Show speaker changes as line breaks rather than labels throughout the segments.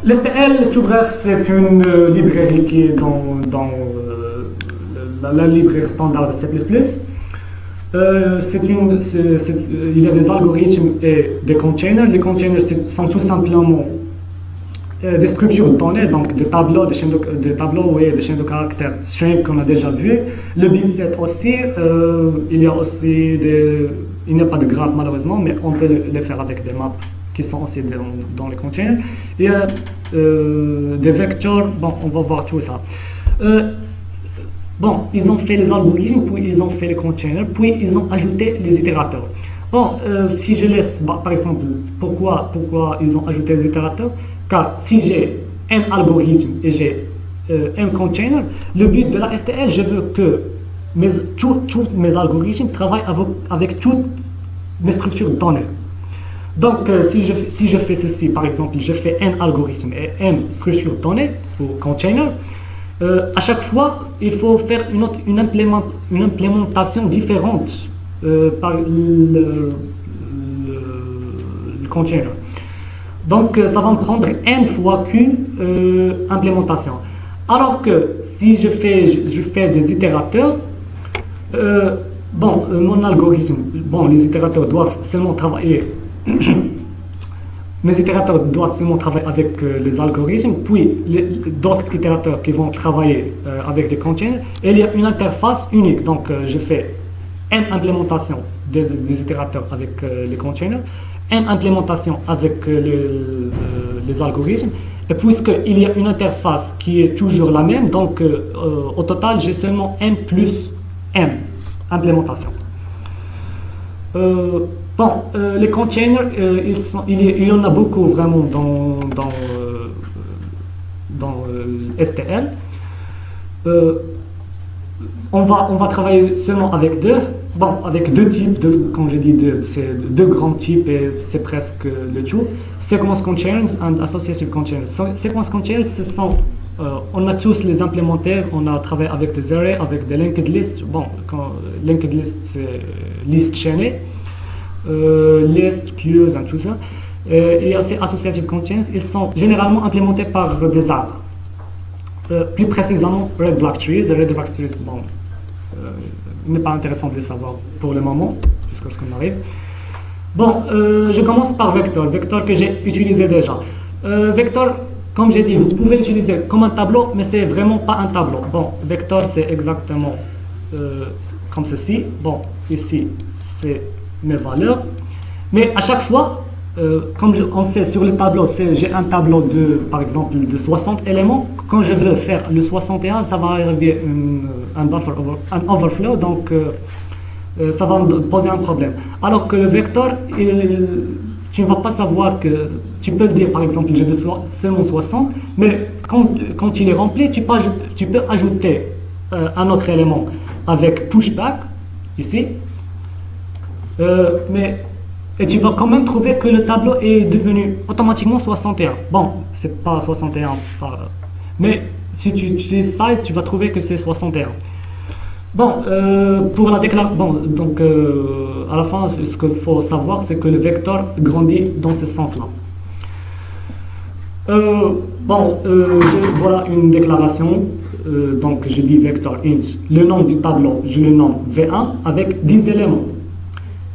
l'STL, tout bref, c'est une librairie qui est dans la librairie standard de C++. Il y a des algorithmes et des containers. Les containers sont tout simplement des structures de données, donc des tableaux, des tableaux et des chaînes de caractères string qu'on a déjà vu. Le bitset aussi, il n'y a pas de graphe malheureusement, mais on peut les faire avec des maps qui sont aussi dans les containers. Il y a des vecteurs, bon, on va voir tout ça. Bon, ils ont fait les algorithmes, puis ils ont fait les containers, puis ils ont ajouté les itérateurs. Bon, si je laisse, par exemple, pourquoi ils ont ajouté les itérateurs? Car si j'ai un algorithme et j'ai un container, le but de la STL, je veux que tous mes algorithmes travaillent avec toutes mes structures de données. Donc, si je fais ceci, par exemple, je fais un algorithme et une structure de données, ou container, à chaque fois, il faut faire une implémentation différente par le container. Donc, ça va me prendre n fois qu'une implémentation. Alors que si je fais des itérateurs, bon, mon algorithme, bon, les itérateurs doivent seulement travailler. Mes itérateurs doivent seulement travailler avec les algorithmes, puis d'autres itérateurs qui vont travailler avec des containers. Et il y a une interface unique. Donc, je fais une implémentation des itérateurs avec les containers, une implémentation avec les algorithmes. Et puisqu'il y a une interface qui est toujours la même, donc au total, j'ai seulement n plus m implémentation. Bon, les containers, il y en a beaucoup vraiment dans STL. On va travailler seulement avec avec deux types, comme j'ai dit, c'est deux grands types et c'est presque le tout. Sequence containers and associative containers. Sequence containers, on a tous les implémentés, on a travaillé avec des arrays, avec des linked lists. Bon, linked list, c'est liste chaînée. List, queues et tout ça. Et aussi associative containers, ils sont généralement implémentés par des arbres. Plus précisément, red black trees. Red black trees, bon, il n'est pas intéressant de les savoir pour le moment, jusqu'à ce qu'on arrive. Bon, je commence par vector. Vector que j'ai utilisé déjà. Vector, comme j'ai dit, vous pouvez l'utiliser comme un tableau, mais c'est vraiment pas un tableau. Bon, vector, c'est exactement comme ceci. Bon, ici, c'est mes valeurs, mais à chaque fois, comme on sait sur le tableau, j'ai un tableau par exemple de 60 éléments. Quand je veux faire le 61, ça va arriver un overflow, donc ça va me poser un problème. Alors que le vecteur, tu ne vas pas savoir que tu peux le dire, par exemple, je veux seulement 60, mais quand il est rempli, tu peux ajouter un autre élément avec pushback ici. Et tu vas quand même trouver que le tableau est devenu automatiquement 61. Bon, c'est pas 61, mais si tu utilises size, tu vas trouver que c'est 61. Bon, pour la déclaration, bon, donc à la fin, ce qu'il faut savoir, c'est que le vecteur grandit dans ce sens-là. Voilà une déclaration. Donc, je dis vector int. Le nom du tableau, je le nomme V1 avec 10 éléments.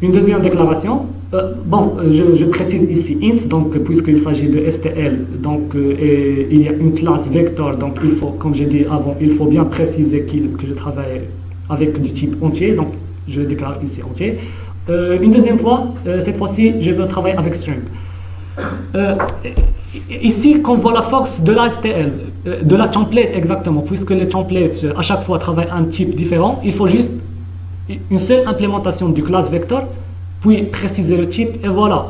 Une deuxième déclaration, je précise ici int, donc puisqu'il s'agit de STL, donc il y a une classe vector, donc il faut, comme j'ai dit avant, il faut bien préciser que je travaille avec du type entier, donc je déclare ici entier. Une deuxième fois, cette fois-ci, je veux travailler avec string. Ici, qu'on voit la force de la STL, de la template exactement, puisque les templates à chaque fois travaillent un type différent, il faut juste une seule implémentation du classe vector, puis préciser le type, et voilà.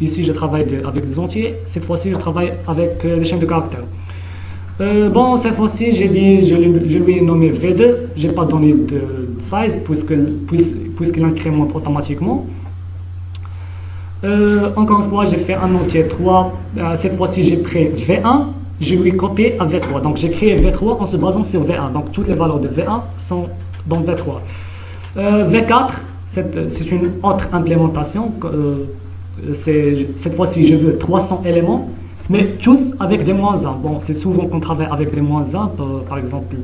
Ici, je travaille avec des entiers, cette fois-ci, je travaille avec les chaînes de caractères. Bon, cette fois-ci, j'ai dit, je lui ai nommé V2, je n'ai pas donné de size, puisqu'il incrémente automatiquement. Encore une fois, j'ai fait un entier 3, cette fois-ci, j'ai pris V1, je lui ai copié à V3, donc j'ai créé V3 en se basant sur V1, donc toutes les valeurs de V1 sont dans V3. V4, c'est une autre implémentation. Cette fois-ci, je veux 300 éléments. Mais tous avec des moins 1. Bon, c'est souvent qu'on travaille avec des moins 1, par exemple,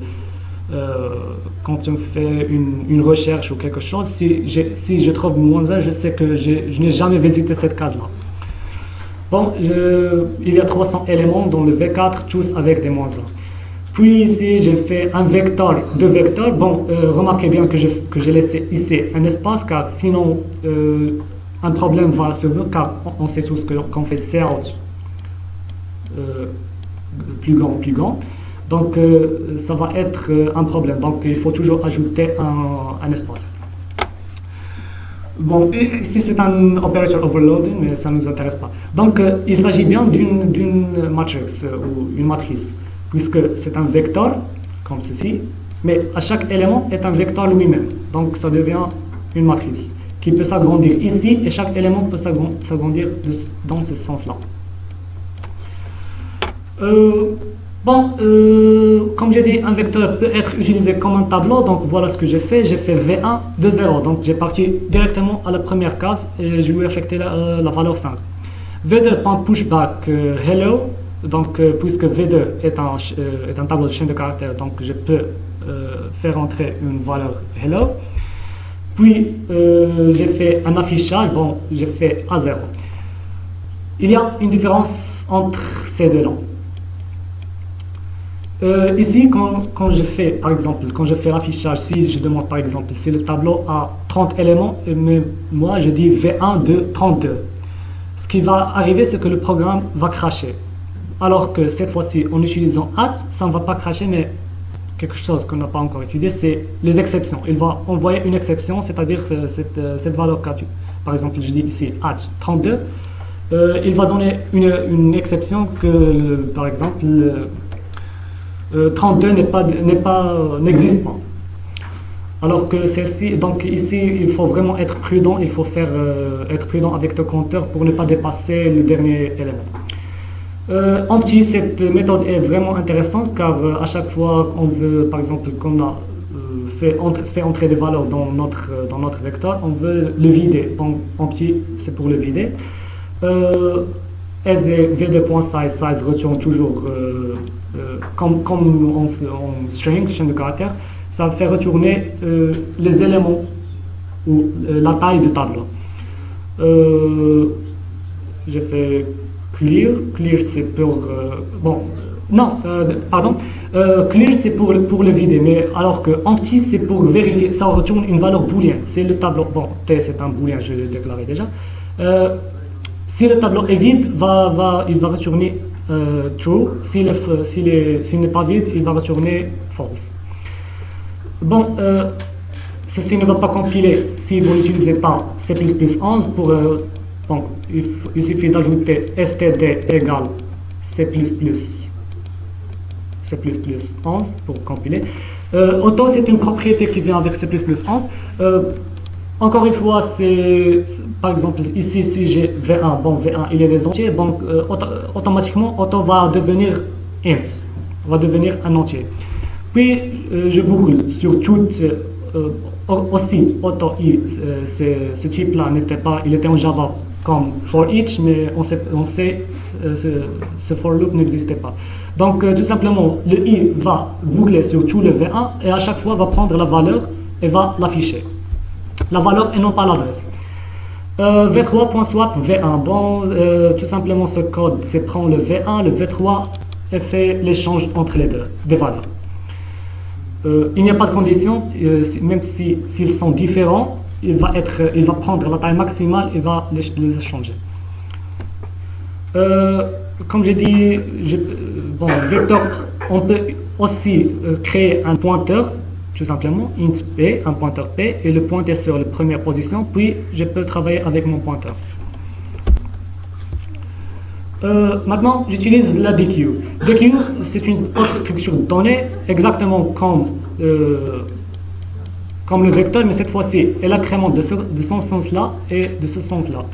quand on fait une recherche ou quelque chose, si je trouve moins 1, je sais que je n'ai jamais visité cette case-là. Bon, il y a 300 éléments dans le V4, tous avec des moins 1. Puis ici, j'ai fait un vecteur, deux vecteurs. Bon, remarquez bien que j'ai laissé ici un espace, car sinon, un problème va survenir, car on sait tous qu'on fait search plus grand. Donc, ça va être un problème. Donc, il faut toujours ajouter un espace. Bon, ici c'est un operator overloading, mais ça ne nous intéresse pas. Donc, il s'agit bien d'une matrice ou une matrice, puisque c'est un vecteur, comme ceci, mais à chaque élément est un vecteur lui-même. Donc, ça devient une matrice qui peut s'agrandir ici, et chaque élément peut s'agrandir dans ce sens-là. Comme j'ai dit, un vecteur peut être utilisé comme un tableau, donc voilà ce que j'ai fait. J'ai fait V1 de 0, donc j'ai parti directement à la première case et je lui ai affecté la valeur 5. V2.pushback hello, donc puisque V2 est un tableau de chaîne de caractères, donc je peux faire entrer une valeur hello. Puis j'ai fait un affichage, bon, j'ai fait A0. Il y a une différence entre ces deux-là. Ici, quand je fais, par exemple, quand je fais l'affichage, si je demande par exemple, si le tableau a 30 éléments, mais moi je dis V1 de 32. Ce qui va arriver, c'est que le programme va cracher. Alors que cette fois-ci, en utilisant at, ça ne va pas cracher, mais quelque chose qu'on n'a pas encore étudié, c'est les exceptions. Il va envoyer une exception, c'est-à-dire cette valeur K. Par exemple, je dis ici at 32. Il va donner une exception que, par exemple, 32 n'existe pas. Alors que celle-ci, donc ici, il faut vraiment être prudent, il faut être prudent avec le compteur pour ne pas dépasser le dernier élément. En petit, cette méthode est vraiment intéressante car à chaque fois qu'on veut, par exemple, qu'on a fait entrer des valeurs dans notre vecteur, on veut le vider. En petit, c'est pour le vider. V2.size retourne toujours comme en string, chaîne de caractères, ça fait retourner les éléments ou la taille du tableau. J'ai fait clear c'est pour clear c'est pour le vider, mais alors que empty c'est pour vérifier, ça retourne une valeur booléenne. C'est le tableau, bon, t c'est un booléen, je l'ai déclaré déjà. Si le tableau est vide, il va retourner true. S'il n'est pas vide, il va retourner false. Bon, ceci ne va pas compiler si vous n'utilisez pas C++11 pour... donc, il suffit d'ajouter std égale C++11 pour compiler. Auto, c'est une propriété qui vient avec C++11. Encore une fois, par exemple, ici, si j'ai V1, bon, V1, il est des entiers, donc automatiquement, auto va devenir int, va devenir un entier. Puis, je boucle sur toute, aussi, auto i, ce type-là n'était pas, il était en Java comme for each, mais on sait ce for loop n'existait pas. Donc, tout simplement, le i va boucler sur tout le V1 et à chaque fois va prendre la valeur et va l'afficher. La valeur et non pas l'adresse. V3.swap V1. Bon, tout simplement ce code, c'est prendre le V1, le V3 et fait l'échange entre les deux, des valeurs. Il n'y a pas de condition, même s'ils sont différents, il va prendre la taille maximale et va les échanger. Comme j'ai dit, vecteur, on peut aussi créer un pointeur. Tout simplement, int p, un pointeur p, et le pointer sur la première position, puis je peux travailler avec mon pointeur. Maintenant, j'utilise la DQ. DQ, c'est une autre structure de données, exactement comme le vecteur, mais cette fois-ci, elle incrémente de ce sens-là et de ce sens-là.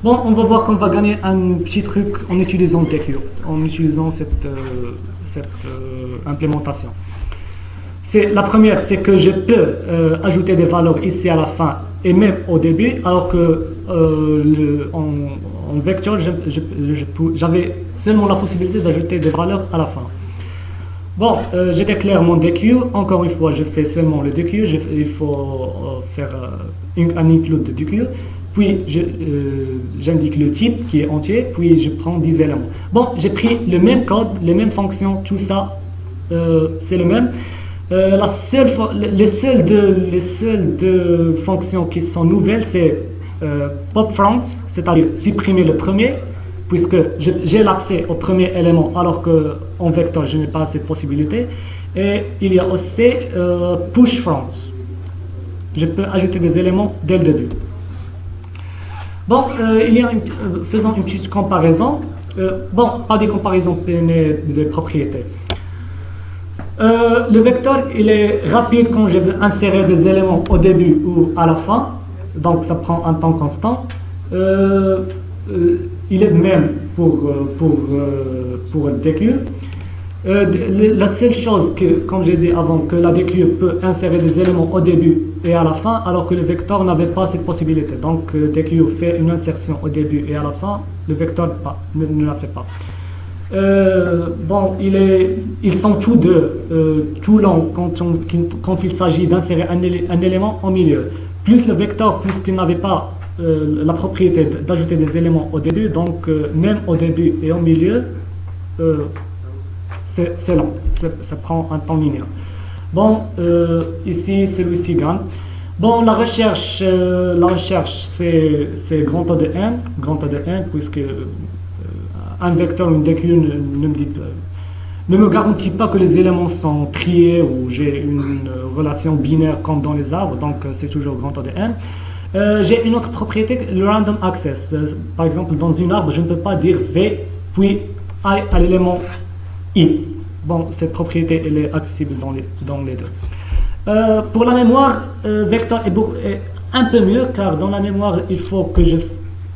Bon, on va voir qu'on va gagner un petit truc en utilisant DQ, en utilisant cette implémentation. La première, c'est que je peux ajouter des valeurs ici à la fin et même au début, alors que en vecteur, j'avais seulement la possibilité d'ajouter des valeurs à la fin. Bon, je déclare mon DQ. Encore une fois, je fais seulement le DQ. Il faut faire un include de DQ. Puis, j'indique le type qui est entier. Puis, je prends 10 éléments. Bon, j'ai pris le même code, les mêmes fonctions, tout ça, c'est le même. Les seules deux fonctions qui sont nouvelles, c'est pop front, c'est-à-dire supprimer le premier, puisque j'ai l'accès au premier élément alors qu'en vecteur je n'ai pas cette possibilité. Et il y a aussi push front. Je peux ajouter des éléments dès le début. Bon, faisons une petite comparaison. Bon, pas des comparaisons, mais des propriétés. Le vecteur, il est rapide quand je veux insérer des éléments au début ou à la fin, donc ça prend un temps constant. Il est même pour le DQ. La seule chose que, comme j'ai dit avant, que la DQ peut insérer des éléments au début et à la fin, alors que le vecteur n'avait pas cette possibilité. Donc DQ fait une insertion au début et à la fin, le vecteur ne la fait pas. Bon, ils sont tous deux tout longs quand il s'agit d'insérer un élément au milieu. Plus le vecteur, puisqu'il n'avait pas la propriété d'ajouter des éléments au début, donc même au début et au milieu, c'est long, ça prend un temps linéaire. Bon, ici, celui-ci gagne. Bon, la recherche c'est grand O de n, puisque un vecteur, une DQ ne me garantit pas que les éléments sont triés ou j'ai une relation binaire comme dans les arbres, donc c'est toujours grand O de n. J'ai une autre propriété, le random access. Par exemple, dans une arbre, je ne peux pas dire V puis I à l'élément I. Bon, cette propriété elle est accessible dans les deux. Pour la mémoire, vecteur est un peu mieux, car dans la mémoire, il faut que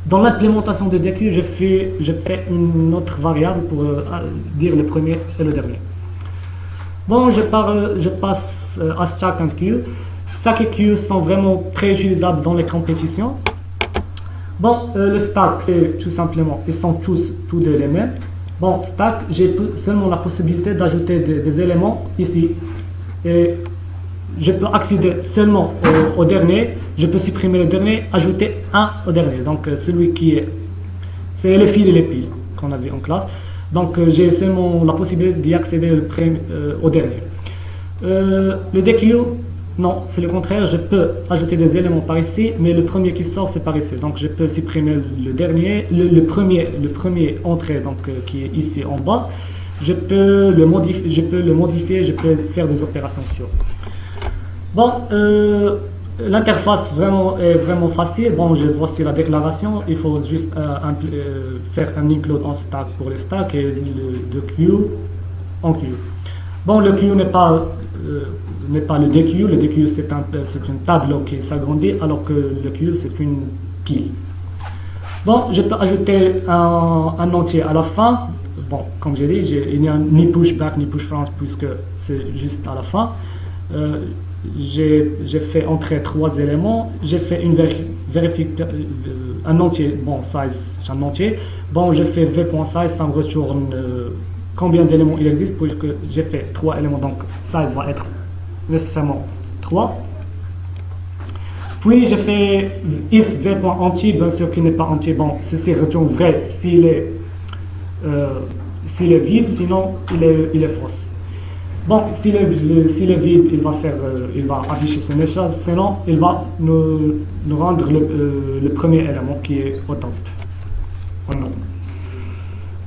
dans l'implémentation de DQ, je fais une autre variable pour dire le premier et le dernier. Bon, je passe à stack and queue. Stack et queue sont vraiment très utilisables dans les compétitions. Bon, le stack, c'est tout simplement, ils sont tous deux les mêmes. Bon, stack, j'ai seulement la possibilité d'ajouter des éléments ici. Et je peux accéder seulement au dernier, je peux supprimer le dernier, ajouter un au dernier. Donc celui qui c'est le fil et les piles qu'on a vu en classe. Donc j'ai seulement la possibilité d'y accéder au dernier. Le DQ, non, c'est le contraire, je peux ajouter des éléments par ici, mais le premier qui sort c'est par ici. Donc je peux supprimer le dernier, le premier entrée donc, qui est ici en bas. Je peux le modifier, je peux faire des opérations sur. Bon, l'interface est vraiment facile. Bon, voici la déclaration. Il faut juste faire un include en stack pour le stack et le queue en queue. Bon, le queue n'est pas le DQ. Le DQ c'est une tableau qui s'agrandit, alors que le queue c'est une pile. Bon, je peux ajouter un entier à la fin. Bon, comme j'ai dit, il n'y a ni push back ni push front puisque c'est juste à la fin. J'ai fait entrer 3 éléments, j'ai fait une vérification, un entier, bon, size, c'est un entier. Bon, j'ai fait v.size, ça me retourne combien d'éléments il existe, puisque j'ai fait 3 éléments, donc size va être nécessairement 3. Puis j'ai fait if v.entier, bien sûr qu'il n'est pas entier, bon, ceci retourne vrai s'il est vide, sinon il est fausse. Bon, s'il est vide, il va afficher ce message, sinon il va nous rendre le premier élément qui est au top.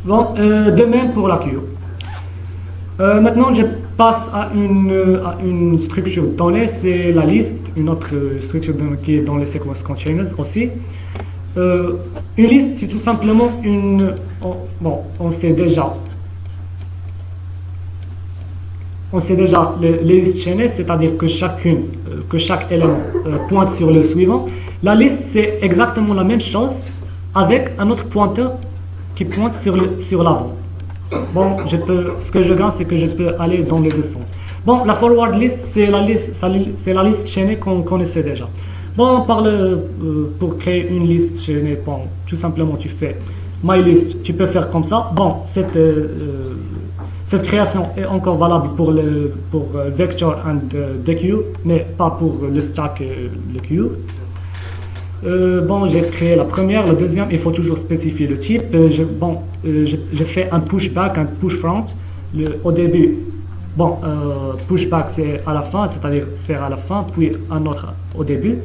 Bon, de même pour la queue. Maintenant, je passe à une structure donnée, c'est la liste, une autre structure qui est dans les sequence containers aussi. Une liste, c'est tout simplement bon, on sait déjà les listes chaînées, c'est-à-dire que chaque élément pointe sur le suivant. La liste, c'est exactement la même chose avec un autre pointeur qui pointe sur l'avant. Bon, ce que je gagne, c'est que je peux aller dans les deux sens. Bon, la forward list, c'est la liste chaînée qu'on connaissait déjà. Bon, pour créer une liste chez bon, tout simplement tu fais MyList, tu peux faire comme ça. Bon, cette création est encore valable pour Vector and the queue, mais pas pour le stack et le queue. Bon, j'ai créé la première, la deuxième, il faut toujours spécifier le type. Je fais un pushback, un push front. Au début, bon, pushback c'est à la fin, c'est-à-dire faire à la fin, puis un autre au début,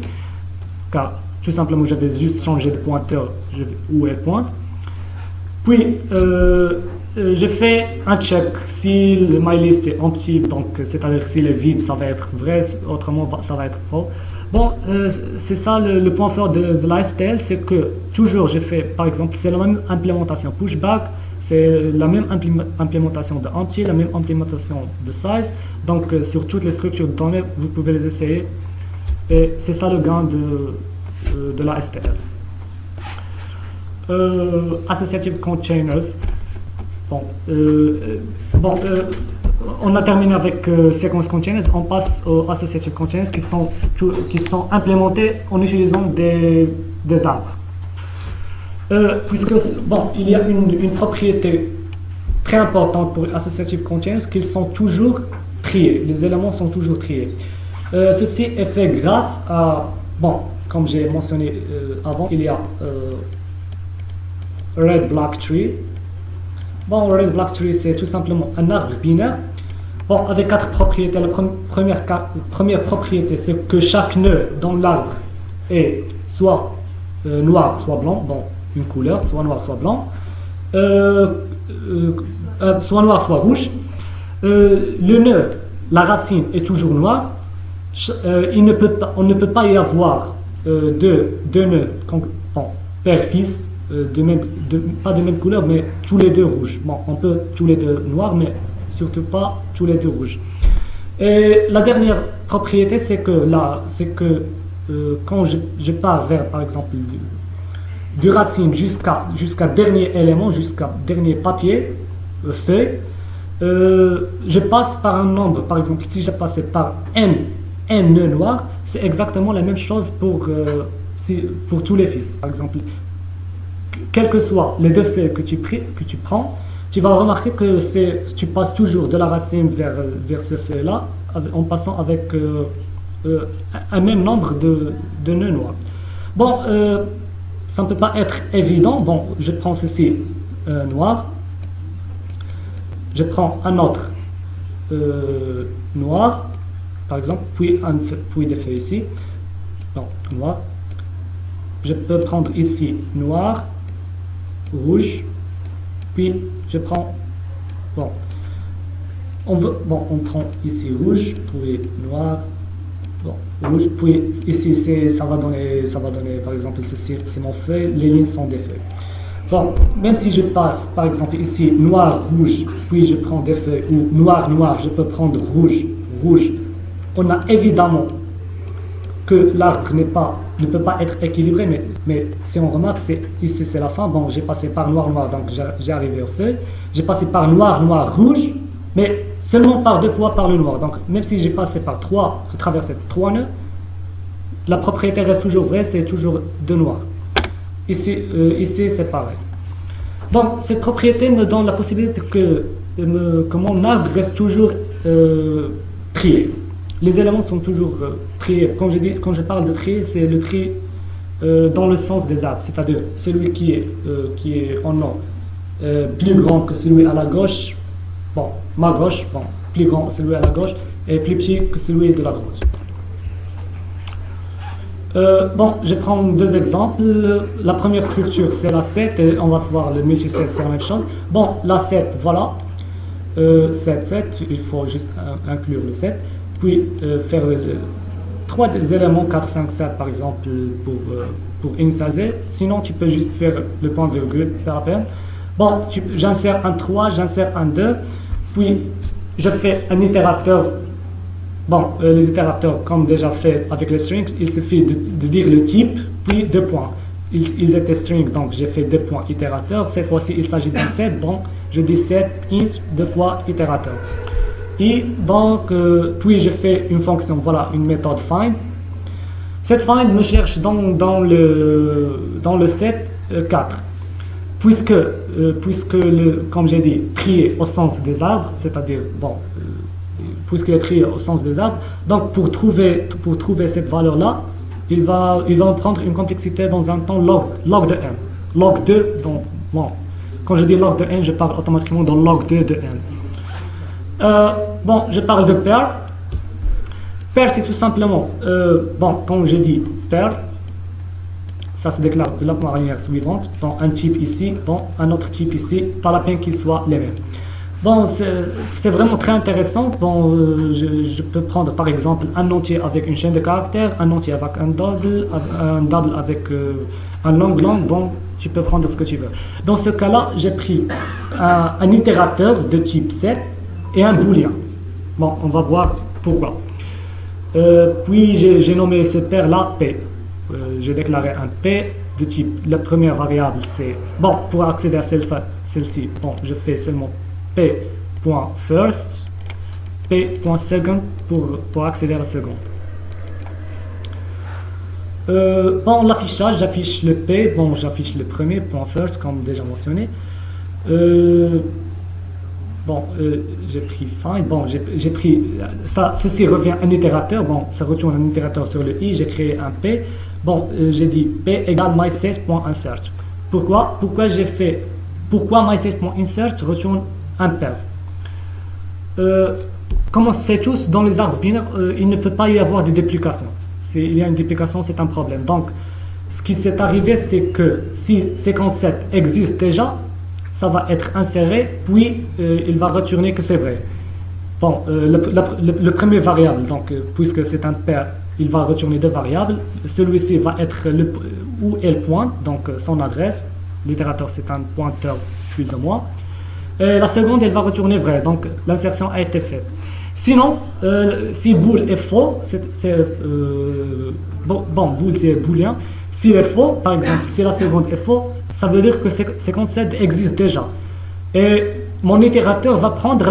car tout simplement j'avais juste changé de pointeur où elle pointe. Puis, je fais un check si le MyList est empty, donc c'est-à-dire s'il est vide, ça va être vrai, autrement ça va être faux. Bon, c'est ça le point fort de l'ASTL, c'est que toujours je fais, par exemple, c'est la même implémentation pushback, c'est la même implémentation de empty, la même implémentation de size, donc sur toutes les structures de données, vous pouvez les essayer, et c'est ça le gain de l'ASTL. Associative Containers. Bon, on a terminé avec Sequence Containers, on passe aux Associative Containers qui sont implémentés en utilisant des arbres. Puisque, bon, il y a une propriété très importante pour Associative Containers qu'ils sont toujours triés, les éléments sont toujours triés. Ceci est fait grâce à, bon, comme j'ai mentionné avant, il y a Red Black Tree. Bon, Red Black Tree, c'est tout simplement un arbre binaire. Bon, avec 4 propriétés. La première propriété, c'est que chaque nœud dans l'arbre est soit noir, soit blanc. Bon, une couleur, soit noir, soit blanc. Soit noir, soit rouge. Le nœud, la racine est toujours noire. On ne peut pas y avoir deux nœuds, bon, père-fils. Pas de même couleur, mais tous les deux rouges. Bon, on peut tous les deux noirs, mais surtout pas tous les deux rouges. Et la dernière propriété, c'est que quand je pars vers, par exemple, du racine jusqu'à dernier élément, jusqu'à dernier papier, feuille, je passe par un nombre. Par exemple, si je passais par n nœuds noirs, c'est exactement la même chose pour tous les fils. Par exemple, quels que soient les deux feuilles que tu prends, tu vas remarquer que tu passes toujours de la racine vers ce feuille-là, en passant avec un même nombre de nœuds noirs. Bon, ça ne peut pas être évident. Bon, je prends ceci noir, je prends un autre noir, par exemple, puis des feuilles ici, donc noir. Je peux prendre ici noir, rouge, puis je prends, bon, on prend ici rouge, puis noir, bon, rouge, puis ici ça va donner par exemple, ceci c'est mon feuille, les lignes sont des feuilles. Bon, même si je passe par exemple ici noir, rouge, puis je prends des feuilles, ou noir, noir, je peux prendre rouge, rouge, on a évidemment que l'arbre ne peut pas être équilibré, mais si on remarque, ici c'est la fin. Bon, j'ai passé par noir, noir, donc j'ai arrivé au feuille. J'ai passé par noir, noir, rouge, mais seulement par 2 fois par le noir. Donc, même si j'ai passé par 3, j'ai traversé 3 nœuds, la propriété reste toujours vraie, c'est toujours 2 noirs. Ici c'est pareil. Donc, cette propriété me donne la possibilité que mon arbre reste toujours trié. Les éléments sont toujours triés. Quand je parle de tri, c'est le tri dans le sens des arbres, c'est-à-dire celui qui est en nom plus grand que celui à la gauche, bon, ma gauche, bon, plus grand que celui à la gauche, et plus petit que celui de la droite. Bon, je prends 2 exemples. La première structure, c'est la 7, et on va voir le multi-7, c'est la même chose. Bon, la 7, voilà. 7, il faut juste inclure le 7. Puis faire 3 éléments, 4, 5, 7 par exemple, pour initialiser. Sinon, tu peux juste faire le point virgule, faire à peine. Bon, j'insère un 3, j'insère un 2, puis je fais un itérateur. Bon, les itérateurs, comme déjà fait avec les strings, il suffit de dire le type, puis 2 points. Ils étaient strings, donc j'ai fait 2 points itérateurs. Cette fois-ci, il s'agit d'un 7, donc je dis 7 int 2 fois itérateur. Et donc, puis je fais une fonction, voilà, une méthode find. Cette find me cherche dans le set 4. Puisque comme j'ai dit, trier au sens des arbres, c'est-à-dire, bon, puisqu'il est trié au sens des arbres, donc pour trouver cette valeur-là, il va prendre une complexité dans un temps log de n. Log 2, donc, bon, quand je dis log de n, je parle automatiquement dans log 2 de n. Bon, je parle de pair. Pair, c'est tout simplement, bon, quand je dis pair, ça se déclare de la manière suivante. Bon, un type ici, bon, un autre type ici, pas la peine qu'ils soient les mêmes. Bon, c'est vraiment très intéressant. Bon, je peux prendre par exemple un entier avec une chaîne de caractères, un entier avec un double avec un long. Bon, tu peux prendre ce que tu veux. Dans ce cas-là, j'ai pris un itérateur de type set et un booléen. Bon, on va voir pourquoi. Puis j'ai nommé ce pair-là P. J'ai déclaré un P de type, la première variable c'est, bon, pour accéder à celle-ci, bon, je fais seulement P.first, P.second pour accéder à la seconde. Bon, l'affichage, j'affiche le P, bon, j'affiche le premier, .first, comme déjà mentionné. Bon, j'ai pris find, bon, j'ai pris, ceci revient un itérateur, bon, ça retourne un itérateur sur le i, j'ai créé un P, bon, j'ai dit P égale mySet.insert. Pourquoi mySet.insert retourne un pair? Comme on sait tous, dans les arbres binaires, il ne peut pas y avoir de duplication. S'il y a une duplication, c'est un problème. Donc, ce qui s'est arrivé, c'est que si 57 existe déjà, ça va être inséré, puis il va retourner que c'est vrai. Bon, le premier variable, donc puisque c'est un pair, il va retourner deux variables. Celui-ci va être où elle pointe, donc son adresse. L'itérateur, c'est un pointeur plus ou moins. Et la seconde, elle va retourner vrai, donc l'insertion a été faite. Sinon, si bool est faux, bool c'est booléen. S'il est faux, par exemple, si la seconde est faux, ça veut dire que 57 existe déjà. Et mon itérateur va prendre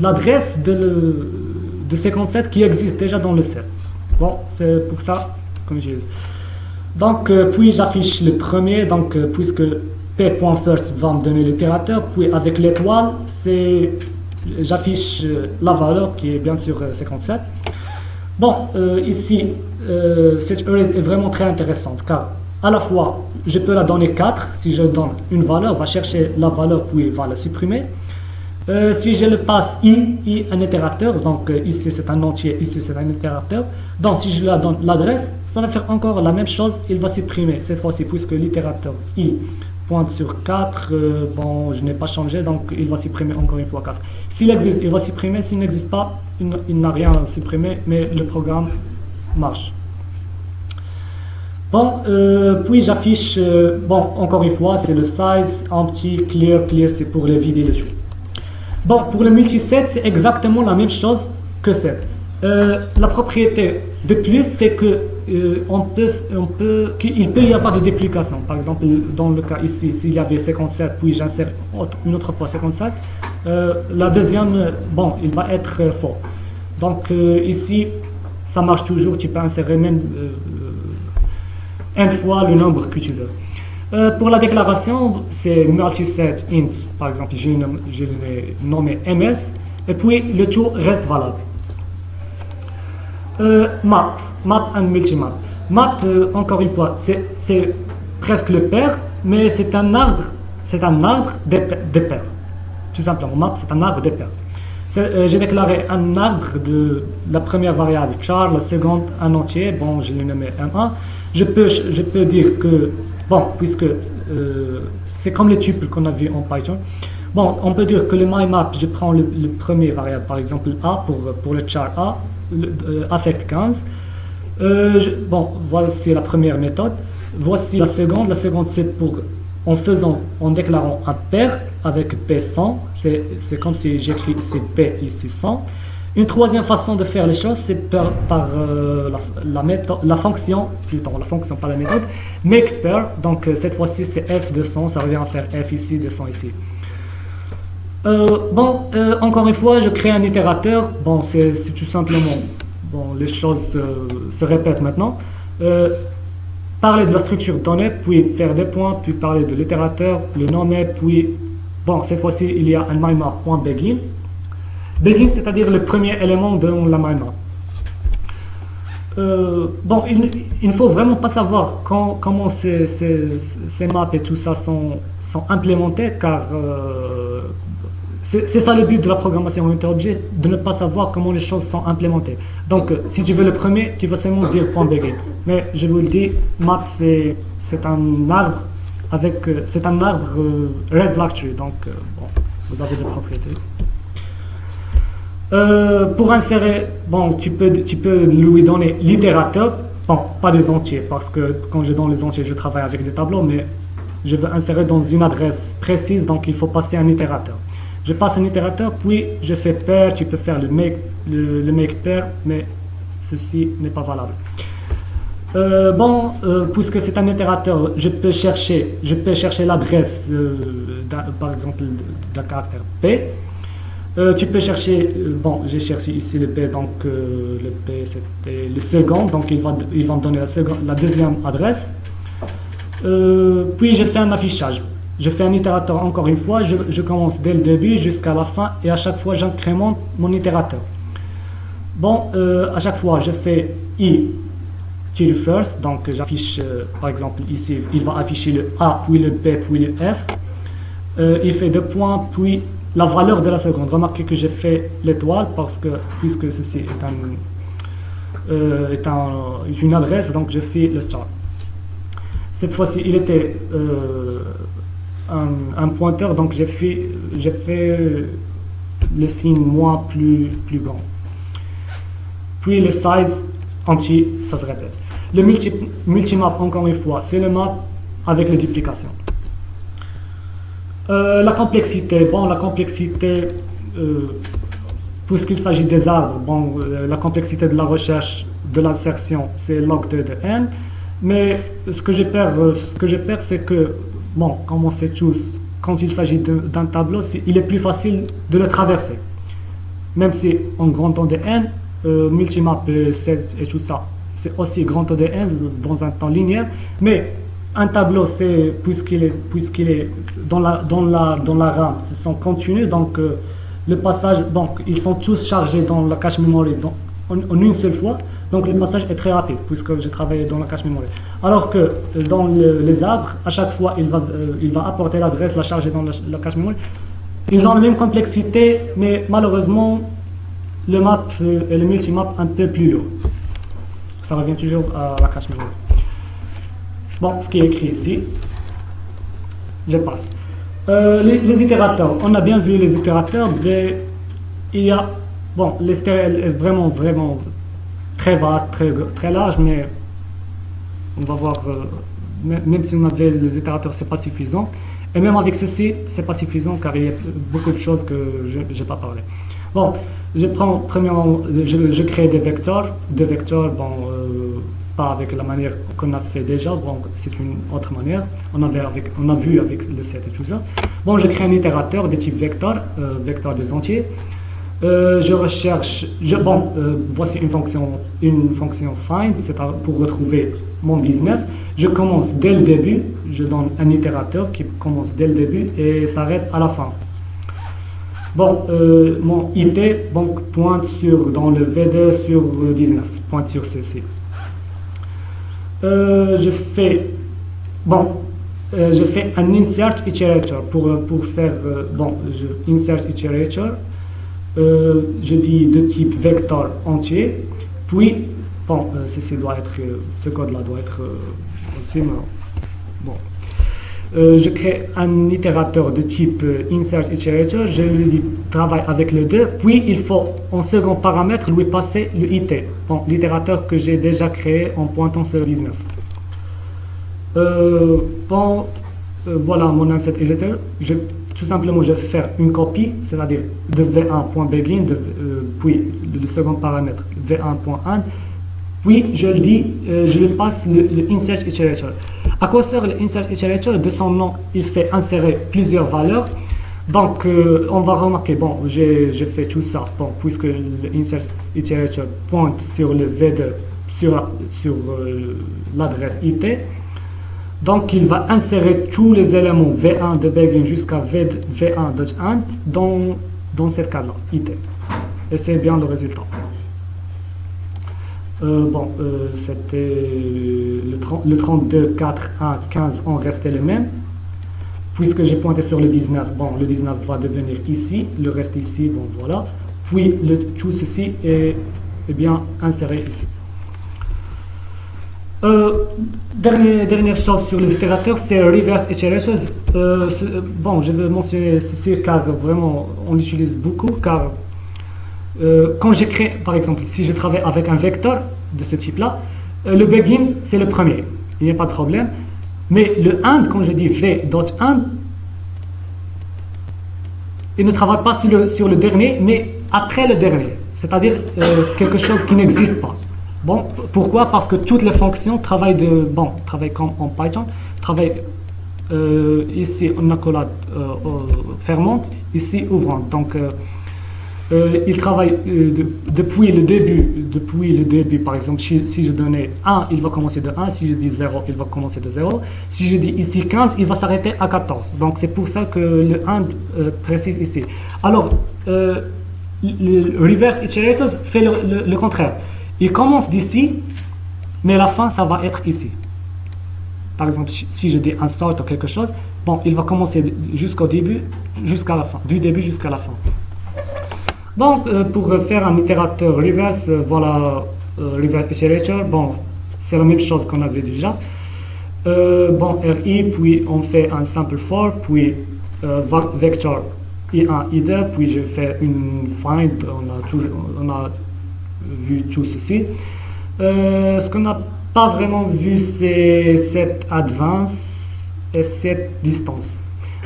l'adresse de 57 qui existe déjà dans le set. Bon, c'est pour ça comme je dis. Donc, puis j'affiche le premier, donc puisque p.first va me donner l'itérateur, puis avec l'étoile, j'affiche la valeur qui est bien sûr 57. Bon, ici, cette array est vraiment très intéressante car à la fois, je peux la donner 4, si je donne une valeur, va chercher la valeur puis va la supprimer. Si je le passe i un itérateur, donc ici c'est un entier, ici c'est un itérateur, donc si je la donne l'adresse, ça va faire encore la même chose, il va supprimer cette fois-ci, puisque l'itérateur i pointe sur 4, bon je n'ai pas changé, donc il va supprimer encore une fois 4. S'il existe, il va supprimer, s'il n'existe pas, il n'a rien à supprimer, mais le programme marche. Bon, puis j'affiche, bon, encore une fois, c'est le size, empty, clear c'est pour les vider le tout. Bon, pour le multiset, c'est exactement la même chose que set. La propriété de plus, c'est que qu'il peut y avoir des duplications. Par exemple, dans le cas ici, s'il y avait 57, puis j'insère une autre fois 57, la deuxième, bon, il va être faux. Donc ici, ça marche toujours, tu peux insérer même n fois le nombre que tu veux. Pour la déclaration, c'est multiset int, par exemple, je l'ai nommé ms, et puis le tout reste valable. Map and multimap. Map, encore une fois, c'est presque le pair, mais c'est un arbre de pair. Tout simplement, map, c'est un arbre de pair. J'ai déclaré un arbre de la première variable char, la seconde un entier, bon, je l'ai nommé m1. Je peux dire que, bon, puisque c'est comme les tuples qu'on a vu en Python, bon, on peut dire que le mymap, je prends le premier variable, par exemple a pour le char a, affect 15. Bon, voici la première méthode. Voici la seconde c'est pour, en déclarant un pair avec P100, c'est comme si j'écris ici P ici 100. Une troisième façon de faire les choses, c'est par la fonction, pas la méthode, makePair. Donc cette fois-ci c'est f de 100, ça revient à faire f ici, de 100 ici. Bon, encore une fois, je crée un itérateur. Bon, c'est tout simplement, bon, les choses se répètent maintenant. Euh, Parler de la structure donnée, puis faire des points, puis parler de l'itérateur, le nommer, puis, bon, cette fois-ci, il y a un MyMap.begin. Begin, c'est-à-dire le premier élément de la MyMap. Bon, il ne faut vraiment pas savoir comment ces maps et tout ça sont implémentés, car c'est ça le but de la programmation orientée-objet, de ne pas savoir comment les choses sont implémentées. Donc, si tu veux le premier, tu vas seulement dire .begin. Mais je vous le dis, map c'est un arbre c'est un arbre red block tree, donc bon, vous avez des propriétés. Pour insérer, bon, tu peux lui donner l'itérateur, bon, pas des entiers, parce que quand je donne les entiers, je travaille avec des tableaux, mais je veux insérer dans une adresse précise, donc il faut passer un itérateur. Je passe un itérateur, puis je fais pair, tu peux faire le make pair, mais ceci n'est pas valable. Bon, puisque c'est un itérateur, je peux chercher l'adresse, par exemple, d'un caractère P. Tu peux chercher, bon, j'ai cherché ici le P, donc le P c'était le second, donc il va me donner la deuxième adresse. Puis je fais un affichage. Je fais un itérateur encore une fois, je commence dès le début jusqu'à la fin et à chaque fois j'incrémente mon itérateur. Bon, à chaque fois je fais I till first, donc j'affiche par exemple ici, il va afficher le A, puis le B, puis le F. Il fait 2 points, puis la valeur de la seconde. Remarquez que j'ai fait l'étoile parce que puisque ceci est une adresse, donc je fais le star. Cette fois-ci, il était un pointeur, donc j'ai fait le signe moins plus grand. Puis le size entier, ça se répète. Le multimap, encore une fois, c'est le map avec les duplications. La complexité, bon, la complexité, puisqu'il s'agit des arbres, bon, la complexité de la recherche, de l'insertion, c'est log 2 de n. Mais ce que je perds, c'est que, bon, comme on sait tous, quand il s'agit d'un tableau, il est plus facile de le traverser. Même si en grand temps de n, multimap, set et tout ça, c'est aussi grand temps de n dans un temps linéaire. Mais un tableau, c'est puisqu'il est dans la RAM, ce sont continus, donc le passage, donc ils sont tous chargés dans la cache memory en une seule fois. Donc le passage est très rapide puisque je travaille dans la cache memory. Alors que dans les arbres, à chaque fois, il va apporter l'adresse, la charger dans la cache memory. Ils ont la même complexité, mais malheureusement, le map et le multimap un peu plus lourd. Ça revient toujours à la cache memory. Bon, ce qui est écrit ici, je passe. Les itérateurs, on a bien vu les itérateurs, mais il y a, bon, l'STRL est vraiment très vaste, très large, mais on va voir, même si on avait les itérateurs, c'est pas suffisant. Et même avec ceci, c'est pas suffisant car il y a beaucoup de choses que je n'ai pas parlé. Bon, je prends premièrement, je crée des vecteurs, bon, pas avec la manière qu'on a fait déjà, bon, c'est une autre manière. On a vu avec le set et tout ça. Bon, je crée un itérateur de type vecteur, vecteur des entiers. Je recherche, voici une fonction find, c'est pour retrouver mon 19. Je commence dès le début, je donne un itérateur qui commence dès le début et s'arrête à la fin. Bon, mon IT donc, pointe dans le V2 sur 19, pointe sur ceci. Je fais un insert iterator pour faire, insert iterator. Je dis de type vecteur entier, puis, bon, ce code-là doit être aussi, bon. Je crée un itérateur de type insert iterator, je lui dis travaille avec le 2, puis il faut en second paramètre lui passer le it, bon, l'itérateur que j'ai déjà créé en pointant sur 19. Voilà mon insert iterator. Tout simplement, je vais faire une copie, c'est-à-dire de v1.begin, puis le second paramètre v1.1, puis je lui passe le insert iterator. À quoi sert le insert iterator? De son nom, il fait insérer plusieurs valeurs. Donc, on va remarquer, bon, j'ai fait tout ça, bon, puisque le insert iterator pointe sur le v2 sur l'adresse IT. Donc, il va insérer tous les éléments V1 de begin jusqu'à V1 de end dans cette case-là, IT. Et c'est bien le résultat. C'était le 32, 4, 1, 15 ont resté les mêmes. Puisque j'ai pointé sur le 19, bon, le 19 va devenir ici, le reste ici, bon, voilà. Puis, tout ceci est bien inséré ici. Dernière chose sur les itérateurs, c'est reverse iterators. Bon, je vais mentionner ceci car vraiment on l'utilise beaucoup, car quand je crée, par exemple, si je travaille avec un vecteur de ce type-là, le begin c'est le premier, il n'y a pas de problème. Mais le end, quand je dis v.end, il ne travaille pas sur le dernier, mais après le dernier, c'est-à-dire quelque chose qui n'existe pas. Bon, pourquoi? Parce que toutes les fonctions travaillent comme en Python, travaillent ici en accolade fermante, ici ouvrante. Donc, il travaille depuis le début, par exemple, si je donnais 1, il va commencer de 1, si je dis 0, il va commencer de 0, si je dis ici 15, il va s'arrêter à 14. Donc c'est pour ça que le end précise ici. Alors, le reverse iterators fait le contraire. Il commence d'ici, mais la fin, ça va être ici. Par exemple, si je dis un sort ou quelque chose, bon, il va commencer jusqu'au début, jusqu'à la fin, du début jusqu'à la fin. Donc, pour faire un itérateur reverse, voilà, reverse iterator, bon, c'est la même chose qu'on avait déjà. RI, puis on fait un sample for, puis vector I1, I2, puis je fais une find, on a vu tout ceci. Ce qu'on n'a pas vraiment vu, c'est cette advance et cette distance.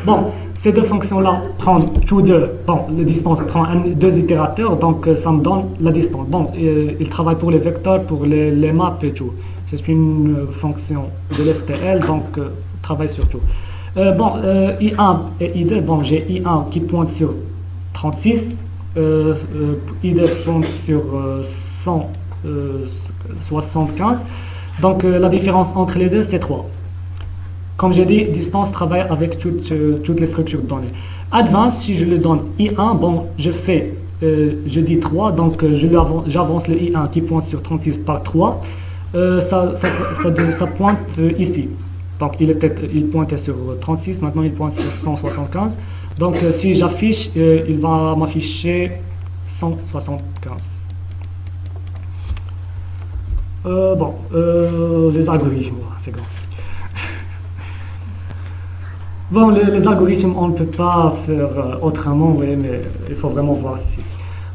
Bon, ces deux fonctions-là prennent tous deux, bon, la distance prend deux itérateurs, donc ça me donne la distance. Bon, il travaille pour les vecteurs, pour les maps et tout. C'est une fonction de l'STL, donc travaille sur tout. I1 et I2, bon, j'ai I1 qui pointe sur 36, I2 pointe sur 175, donc la différence entre les deux, c'est 3. Comme j'ai dit, distance travaille avec toutes les structures données. Advance, si je le donne I1, bon, je dis 3, donc j'avance le I1 qui pointe sur 36 par 3, ça pointe ici. Donc il pointait sur 36, maintenant il pointe sur 175. Donc si j'affiche, il va m'afficher 175. Les algorithmes, c'est grand. Bon, les algorithmes, on ne peut pas faire autrement, oui, mais il faut vraiment voir ceci.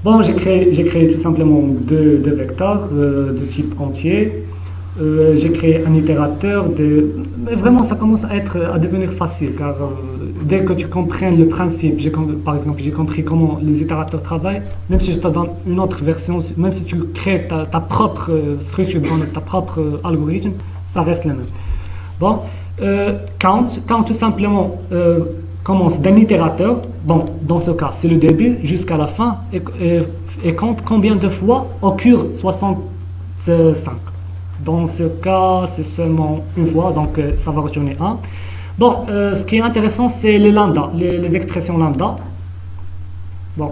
Bon, j'ai créé tout simplement deux vecteurs de type entier. J'ai créé un itérateur, mais vraiment ça commence à devenir facile, car dès que tu comprennes le principe, par exemple j'ai compris comment les itérateurs travaillent, même si je te donne une autre version, même si tu crées ta propre structure, ta propre algorithme, ça reste le même. Bon, count tout simplement commence d'un itérateur, bon, dans ce cas c'est le début jusqu'à la fin, et compte combien de fois occure 65. Dans ce cas, c'est seulement une fois, donc ça va retourner 1. Bon, ce qui est intéressant, c'est les lambda, les expressions lambda. Bon,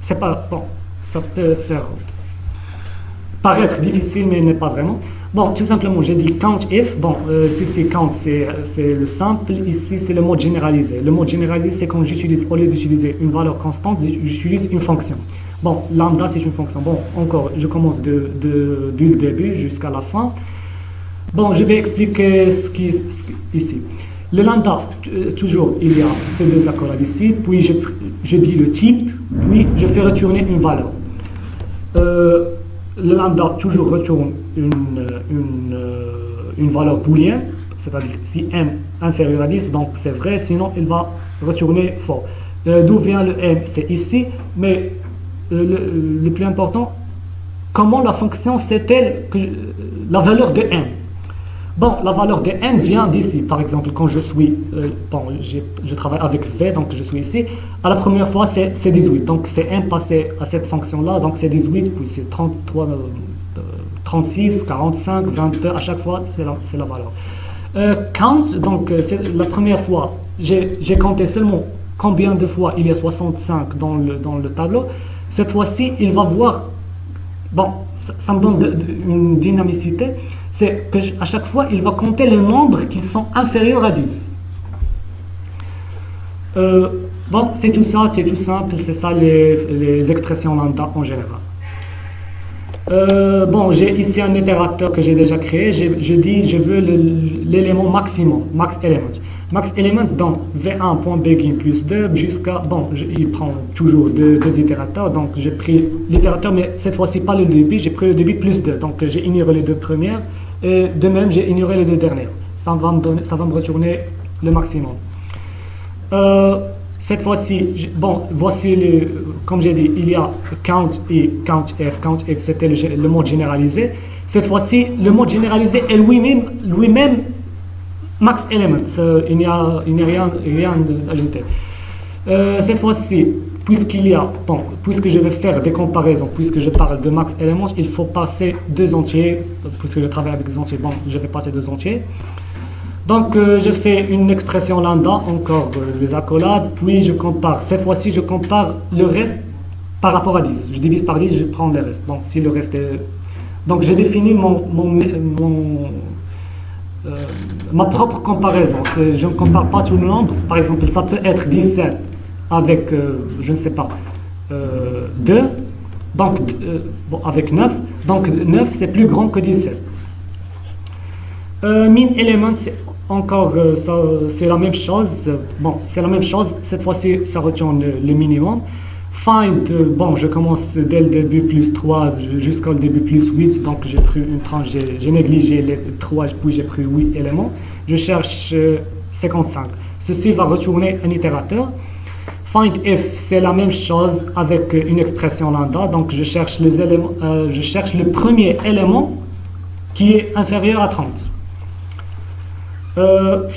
c'est pas bon, ça peut paraître difficile, mais n'est pas vraiment. Bon, tout simplement, j'ai dit count if. Bon, si c'est count, c'est le simple. Ici, c'est le mode généralisé. Le mode généralisé, c'est quand j'utilise, au lieu d'utiliser une valeur constante, j'utilise une fonction. Bon, lambda, c'est une fonction. Bon, encore, je commence du début jusqu'à la fin. Bon, je vais expliquer ici. Le lambda, toujours, il y a ces deux accolades ici. Puis, je dis le type. Puis, je fais retourner une valeur. Le lambda toujours retourne une valeur booléenne, c'est-à-dire si m inférieur à 10, donc c'est vrai, sinon il va retourner faux. D'où vient le m? C'est ici, mais le plus important, comment la fonction sait-elle que la valeur de m? Bon, la valeur de n vient d'ici. Par exemple, quand je suis, je travaille avec v, donc je suis ici. À la première fois, c'est 18. Donc c'est m passé à cette fonction-là, donc c'est 18, puis c'est 33, 36, 45, 22, à chaque fois, c'est la valeur. Count, donc c'est la première fois, j'ai compté seulement combien de fois il y a 65 dans le tableau. Cette fois-ci, il va voir, bon, ça me donne une dynamicité, c'est qu'à chaque fois, il va compter les nombres qui sont inférieurs à 10. Bon, c'est tout ça, c'est tout simple, c'est ça les expressions lambda en général. Bon, j'ai ici un itérateur que j'ai déjà créé. Je dis, je veux l'élément maximum, max element. Max element, donc v1.begin plus 2 jusqu'à, bon, il prend toujours deux itérateurs, donc j'ai pris l'itérateur, mais cette fois-ci pas le débit, j'ai pris le débit plus 2, donc j'ai ignoré les deux premières, et de même j'ai ignoré les deux dernières. Ça va me retourner le maximum. Cette fois-ci, bon, voici comme j'ai dit, il y a count et countf. Countf, c'était le mode généralisé. Cette fois-ci, le mode généralisé est lui-même max elements. Il n'y a rien d'ajouté. Cette fois-ci, puisque je vais faire des comparaisons, puisque je parle de max elements, il faut passer deux entiers. Puisque je travaille avec des entiers, bon, je vais passer deux entiers. Donc, je fais une expression lambda, encore les accolades, puis je compare. Cette fois-ci, je compare le reste par rapport à 10. Je divise par 10, je prends le reste. Donc, si le reste est... Donc, j'ai défini ma propre comparaison. Je ne compare pas tout le nombre. Par exemple, ça peut être 17 avec, je ne sais pas, 2. Donc, bon, avec 9. Donc, 9, c'est plus grand que 17. Min element, c'est encore, c'est la même chose. Bon, c'est la même chose. Cette fois-ci, ça retient le minimum. Find, bon, je commence dès le début plus 3 jusqu'au début plus 8. Donc, j'ai pris une tranche, j'ai négligé les 3, puis j'ai pris 8 éléments. Je cherche 55. Ceci va retourner un itérateur. Find if, c'est la même chose avec une expression lambda. Donc, je cherche les éléments, je cherche le premier élément qui est inférieur à 30.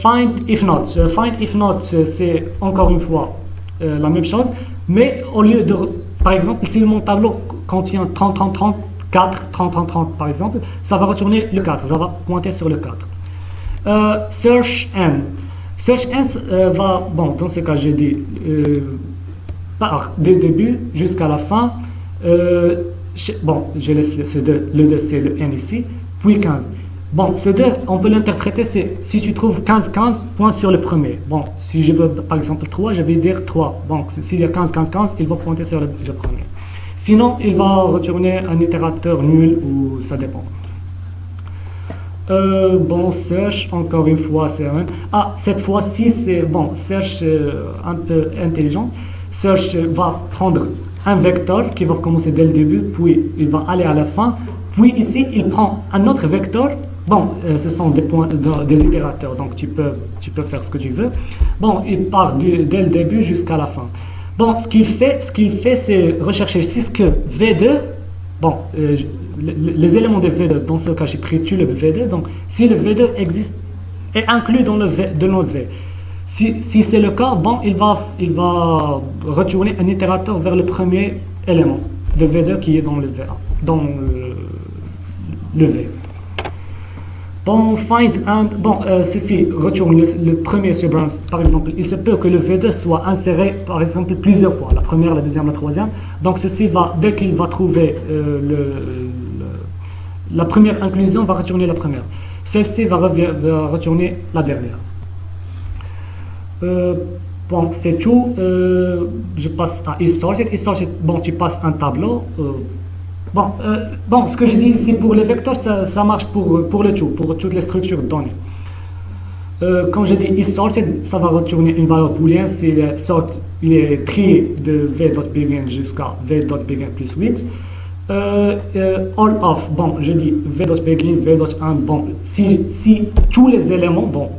Find if not. Find if not, c'est encore une fois la même chose, mais au lieu de, par exemple, si mon tableau contient 30, 30, 30, 4, 30, 30, 30 par exemple, ça va retourner le 4, ça va pointer sur le 4. Search n. Search n va, bon, dans ce cas, j'ai dit, par le début jusqu'à la fin, bon, je laisse le 2, c'est le n ici, puis 15. Bon, ce 2, on peut l'interpréter, c'est si tu trouves 15, 15, pointe sur le premier. Bon, si je veux par exemple 3, je vais dire 3. Donc, s'il y a 15, 15, 15, il va pointer sur le premier. Sinon, il va retourner un itérateur nul ou ça dépend. Bon, search, encore une fois, c'est un. Ah, cette fois-ci, c'est bon, search un peu intelligence. Search va prendre un vecteur qui va commencer dès le début, puis il va aller à la fin. Puis ici, il prend un autre vecteur. Bon, ce sont des points, des itérateurs, donc tu peux faire ce que tu veux. Bon, il part dès le début jusqu'à la fin. Bon, ce qu'il fait, c'est rechercher si ce que V2, bon, les éléments de V2, dans ce cas, j'ai pris tout le V2, donc si le V2 existe, est inclus dans notre V. Si c'est le cas, bon, il va retourner un itérateur vers le premier élément de V2 qui est dans le V1, dans le V. Bon, find and, bon, ceci retourne le premier subbranch, par exemple. Il se peut que le V2 soit inséré, par exemple, plusieurs fois, la première, la deuxième, la troisième. Donc, ceci va, dès qu'il va trouver la première inclusion, va retourner la première. Celle-ci va retourner la dernière. Bon, c'est tout. Je passe à isSorted. isSorted, bon, tu passes un tableau. Bon, ce que je dis ici pour les vecteurs, ça marche pour le tout, pour toutes les structures données. Quand je dis isSorted, ça va retourner une valeur booléenne si le sort il est trié de v.begin jusqu'à v.begin plus 8. All of, bon, je dis v.begin, v.1, bon, si tous les éléments, bon,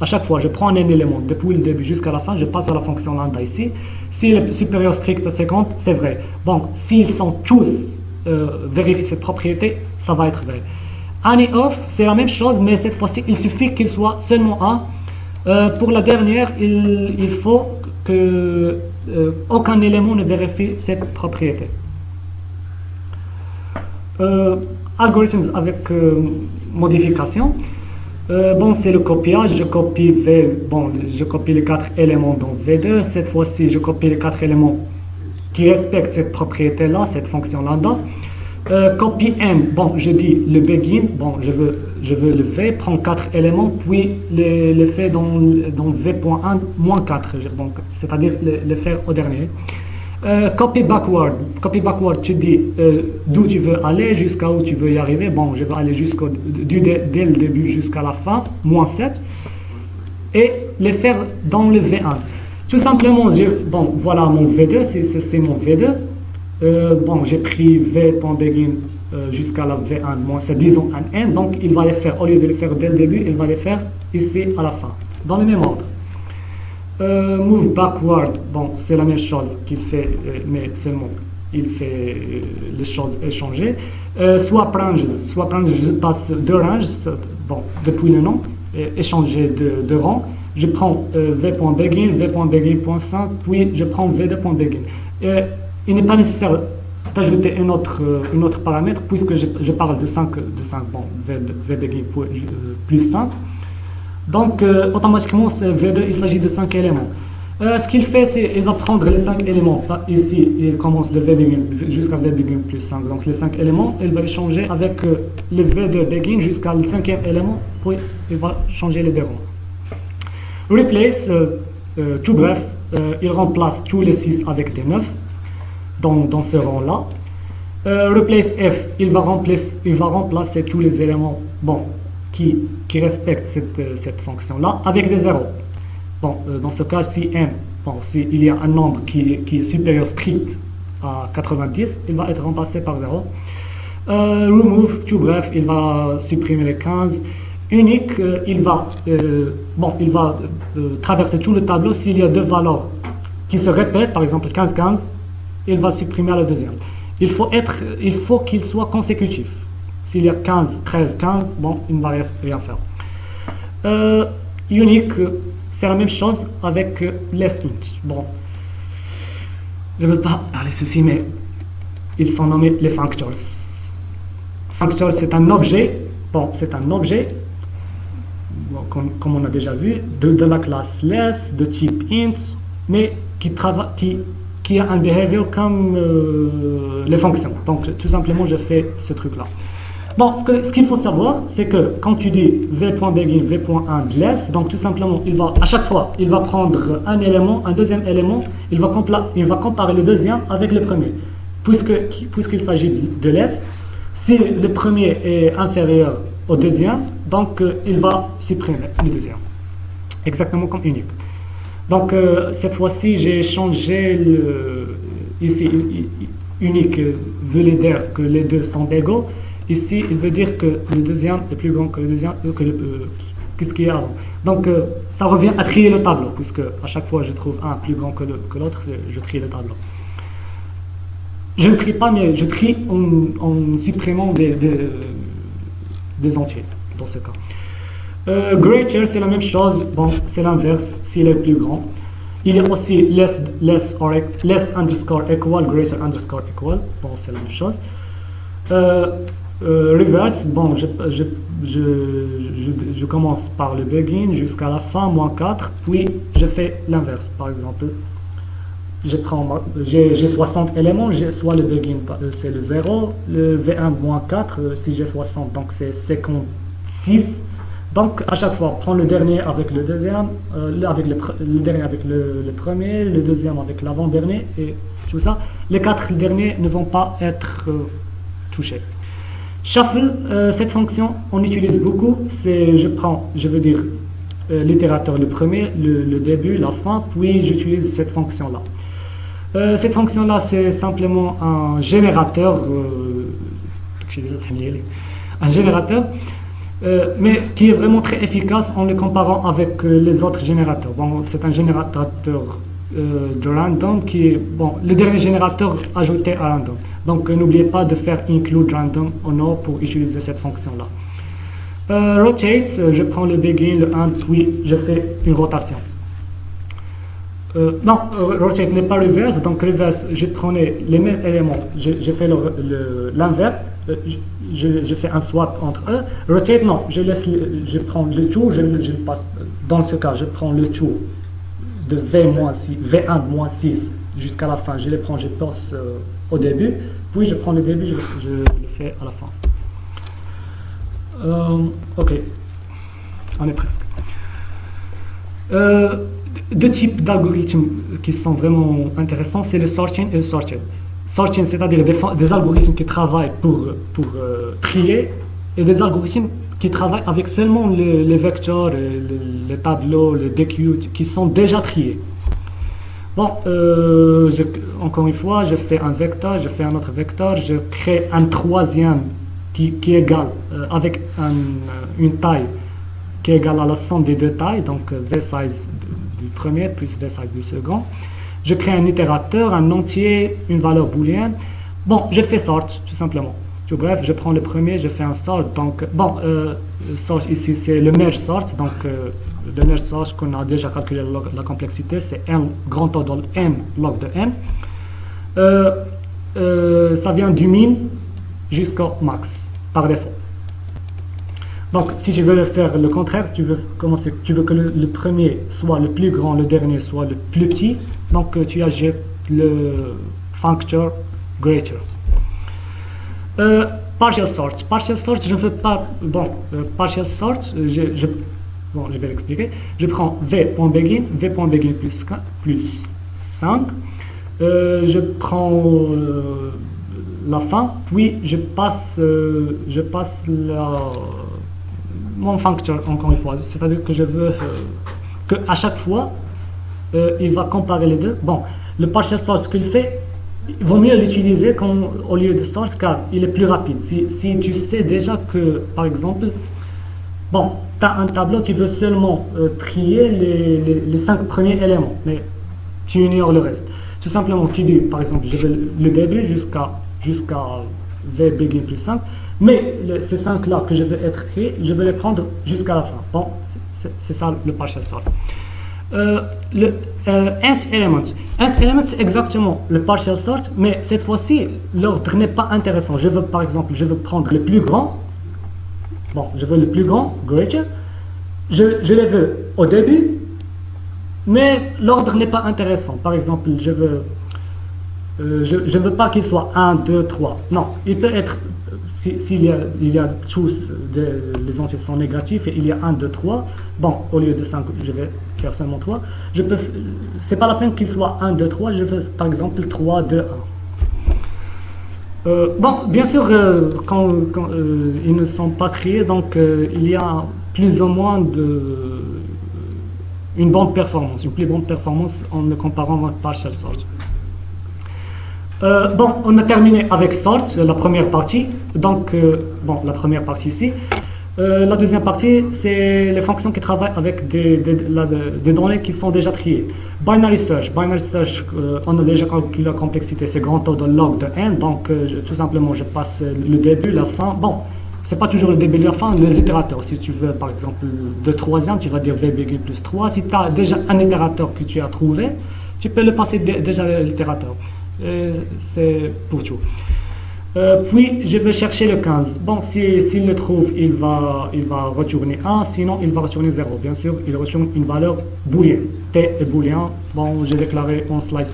à chaque fois je prends un élément depuis le début jusqu'à la fin, je passe à la fonction lambda ici. Si le supérieur strict à 50, c'est vrai. Bon, s'ils sont tous vérifier cette propriété, ça va être vrai. On et off, c'est la même chose, mais cette fois-ci, il suffit qu'il soit seulement un. Pour la dernière, il faut que aucun élément ne vérifie cette propriété. algorithmes avec modification. Bon, c'est le copiage. Je copie je copie les 4 éléments dans V2. Cette fois-ci, je copie les 4 éléments qui respectent cette propriété-là, cette fonction lambda. Copy n, bon, je dis le begin, bon, je veux le v, prends 4 éléments, puis le fait dans v.1 moins 4, donc c'est-à-dire le faire au dernier. Copy backward, tu dis d'où tu veux aller, jusqu'à où tu veux y arriver. Bon, je vais aller dès le début jusqu'à la fin, moins 7, et le faire dans le V1. Tout simplement, bon, voilà mon V2, c'est mon V2. Bon, j'ai pris v.begin jusqu'à la V1 moins 7, disons un n, donc il va les faire, au lieu de le faire dès le début, il va les faire ici à la fin, dans le même ordre. Move backward, bon, c'est la même chose qu'il fait, mais seulement il fait les choses échangées. Swap range, je passe de range, bon, depuis le nom, échanger de rang. Je prends v.begin, v.begin.5, puis je prends v2.begin. Il n'est pas nécessaire d'ajouter un autre paramètre puisque je parle de 5 bon, v begin plus 5. Donc, automatiquement, V2, il s'agit de 5 éléments. Ce qu'il fait, c'est qu'il va prendre les 5 éléments. Ici, il commence le V begin jusqu'à V begin plus 5. Donc, les 5 éléments, il va les changer avec le V2 begin jusqu'à le 5e élément, puis il va changer les deux rangs. Replace, tout bref, il remplace tous les 6 avec des 9 dans ce rang-là. Replace F, il va remplacer tous les éléments, bon, qui respectent cette fonction-là avec des zéros. Bon, dans ce cas, si n, bon, s'il y a un nombre qui est supérieur strict à 90, il va être remplacé par 0. Remove, tout bref, il va supprimer les 15. Unique, il va traverser tout le tableau. S'il y a deux valeurs qui se répètent, par exemple 15-15, il va supprimer à la deuxième. Il faut qu'il soit consécutif. S'il y a 15, 13, 15, bon, il ne va rien faire. Unique, c'est la même chose avec less int. Bon, je ne veux pas parler ceci, mais ils sont nommés les functors. Functor, c'est un objet, bon, c'est un objet, bon, comme on a déjà vu, de la classe less, de type int, mais qui a un behavior comme les fonctions. Donc, tout simplement, je fais ce truc-là. Bon, ce qu'il faut savoir, c'est que quand tu dis v.begin, v.end less, donc tout simplement, à chaque fois, il va prendre un élément, un deuxième élément, il va comparer le deuxième avec le premier. Puisqu'il s'agit de less, si le premier est inférieur au deuxième, donc il va supprimer le deuxième. Exactement comme unique. Donc, cette fois-ci, j'ai changé ici, unique veut dire que les deux sont égaux. Ici, il veut dire que le deuxième est plus grand que le deuxième, que ce qui est avant. Donc, ça revient à trier le tableau, puisque à chaque fois je trouve un plus grand que l'autre, je trie le tableau. Je ne trie pas, mais je trie en supprimant des entiers, dans ce cas. Greater, c'est la même chose, bon, c'est l'inverse, s'il est plus grand. Il y a aussi less underscore equal, greater underscore equal, bon, c'est la même chose. Reverse, bon, je commence par le begin jusqu'à la fin, moins 4, puis je fais l'inverse. Par exemple, j'ai 60 éléments, soit le begin c'est le 0, le V1 moins 4, si j'ai 60, donc c'est 56. Donc à chaque fois, prends le dernier avec le deuxième, le dernier avec le premier, le deuxième avec l'avant-dernier, et tout ça. Les 4 derniers ne vont pas être touchés. Shuffle, cette fonction, on utilise beaucoup. Je veux dire, l'itérateur le premier, le début, la fin, puis j'utilise cette fonction-là. Cette fonction-là, c'est simplement un générateur, mais qui est vraiment très efficace en le comparant avec les autres générateurs. Bon, c'est un générateur de random qui est, bon, le dernier générateur ajouté à random. Donc, n'oubliez pas de faire include random or no pour utiliser cette fonction-là. Rotate, je prends le begin, le end, puis je fais une rotation. Non, rotate n'est pas reverse, donc reverse, je prenais les mêmes éléments, j'ai fait l'inverse, je fais un swap entre eux. Rotate, non, je prends le tout, je passe, dans ce cas, je prends le tout de V1 moins 6 jusqu'à la fin, je les prends, je passe au début, puis je prends le début, je le fais à la fin. Ok, on est presque. Deux types d'algorithmes qui sont vraiment intéressants, c'est le sorting et le sorted. Sorting, c'est-à-dire des algorithmes qui travaillent pour trier, et des algorithmes qui travaillent avec seulement les vecteurs, les tableaux, les DQ qui sont déjà triés. Bon, encore une fois, je fais un vecteur, je fais un autre vecteur, je crée un troisième qui est égal avec une taille qui est égale à la somme des deux tailles, donc V-size du premier plus V-size du second. Je crée un itérateur, un entier, une valeur booléenne. Bon, je fais sort, tout simplement. Bref, je prends le premier, je fais un sort. Donc, bon, sort ici, c'est le merge sort. Donc, le merge sort qu'on a déjà calculé la complexité, c'est n grand O dans n log de n. Ça vient du min jusqu'au max, par défaut. Donc, si tu veux faire le contraire, tu veux que le premier soit le plus grand, le dernier soit le plus petit, donc tu ajoutes le functor greater. Partial sort. Partial sort, je ne fais pas. Bon, partial sort, bon, je vais l'expliquer. Je prends v.begin, v.begin plus 5. Je prends la fin, puis je passe mon functor encore une fois. C'est-à-dire que je veux que à chaque fois, il va comparer les deux. Bon, le partial sort, ce qu'il fait, il vaut mieux l'utiliser au lieu de source car il est plus rapide. Si tu sais déjà que, par exemple, bon, tu as un tableau, tu veux seulement trier les 5 premiers éléments, mais tu ignores le reste. Tout simplement, tu dis, par exemple, je veux le début jusqu'à v begin plus 5, mais ces 5 là que je veux être triés, je vais les prendre jusqu'à la fin. Bon, c'est ça le partial sort. Le int element. Int element, c'est exactement le partial sort, mais cette fois-ci, l'ordre n'est pas intéressant. Je veux, par exemple, je veux prendre le plus grand. Bon, je veux le plus grand, greater. Je les veux au début, mais l'ordre n'est pas intéressant. Par exemple, je veux pas qu'il soit 1, 2, 3. Non, il peut être, s'il y a tous les entiers sont négatifs et il y a 1, 2, 3, bon, au lieu de 5, je vais faire seulement 3. C'est pas la peine qu'il soit 1, 2, 3, je veux par exemple 3, 2, 1. Bon, bien sûr, quand ils ne sont pas triés, donc il y a plus ou moins une bonne performance, une plus bonne performance en le comparant avec partial sort. Bon, on a terminé avec sort, la première partie. Donc, bon, la première partie ici. La deuxième partie, c'est les fonctions qui travaillent avec des données qui sont déjà triées. Binary search. Binary search, on a déjà calculé la complexité, c'est grand O de log de n. Donc, tout simplement, je passe le début, la fin. Bon, c'est pas toujours le début et la fin, les itérateurs. Si tu veux, par exemple, de troisième, tu vas dire v begin plus 3. Si tu as déjà un itérateur que tu as trouvé, tu peux le passer déjà à l'itérateur. C'est pour tout. Puis je vais chercher le 15. Bon, s'il le trouve, il va retourner 1, sinon il va retourner 0. Bien sûr, il retourne une valeur booléenne. T est booléen. Bon, j'ai déclaré en slide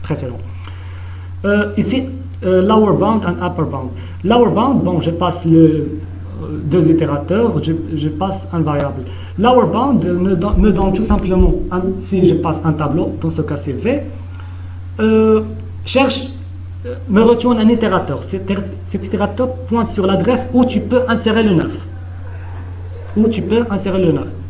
précédent. Ici, lower bound and upper bound. Lower bound, bon, je passe deux itérateurs, je passe un variable. Lower bound me donne tout simplement, si je passe un tableau, dans ce cas c'est V, me retourne un itérateur. Cet itérateur pointe sur l'adresse où tu peux insérer le 9.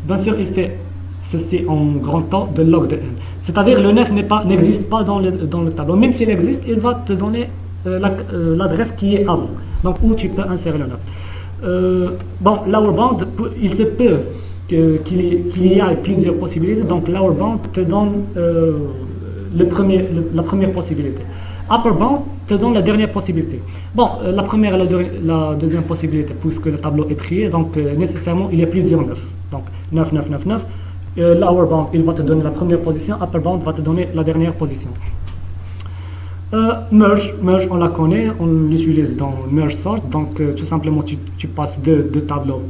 Bien sûr, il fait ceci en grand temps de log de n. C'est-à-dire le 9 n'existe pas dans le tableau. Même s'il existe, il va te donner l'adresse qui est avant. Donc, où tu peux insérer le 9. Bon, lower bound, il se peut qu'il y ait plusieurs possibilités. Donc, lower bound te donne la première possibilité. Upper bound te donne la dernière possibilité. Bon, la première et la deuxième possibilité, puisque le tableau est trié, donc nécessairement il y a plusieurs 9. Donc 9, 9, 9, 9. Lower bound, il va te donner la première position, upper bound va te donner la dernière position. Merge, on la connaît, on l'utilise dans merge sort. Donc, tout simplement, tu passes deux tableaux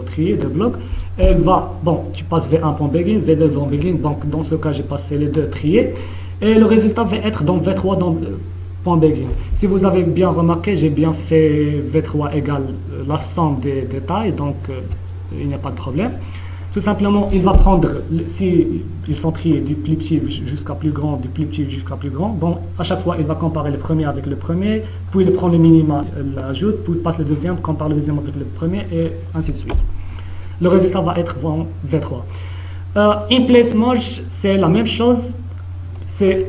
triés, deux blocs. Elle va, bon, tu passes V1.begin, V2.begin. Donc, dans ce cas, j'ai passé les deux triés. Et le résultat va être dans V3 dans .begin. Si vous avez bien remarqué, j'ai bien fait V3 égale la somme des tailles. Donc, il n'y a pas de problème. Tout simplement, il va prendre, si ils sont triés du plus petit jusqu'à plus grand, du plus petit jusqu'à plus grand, bon, à chaque fois, il va comparer le premier avec le premier, puis il prend le minima, l'ajoute, puis il passe le deuxième, compare le deuxième avec le premier, et ainsi de suite. Le résultat va être en V3. In place merge, c'est la même chose. C'est,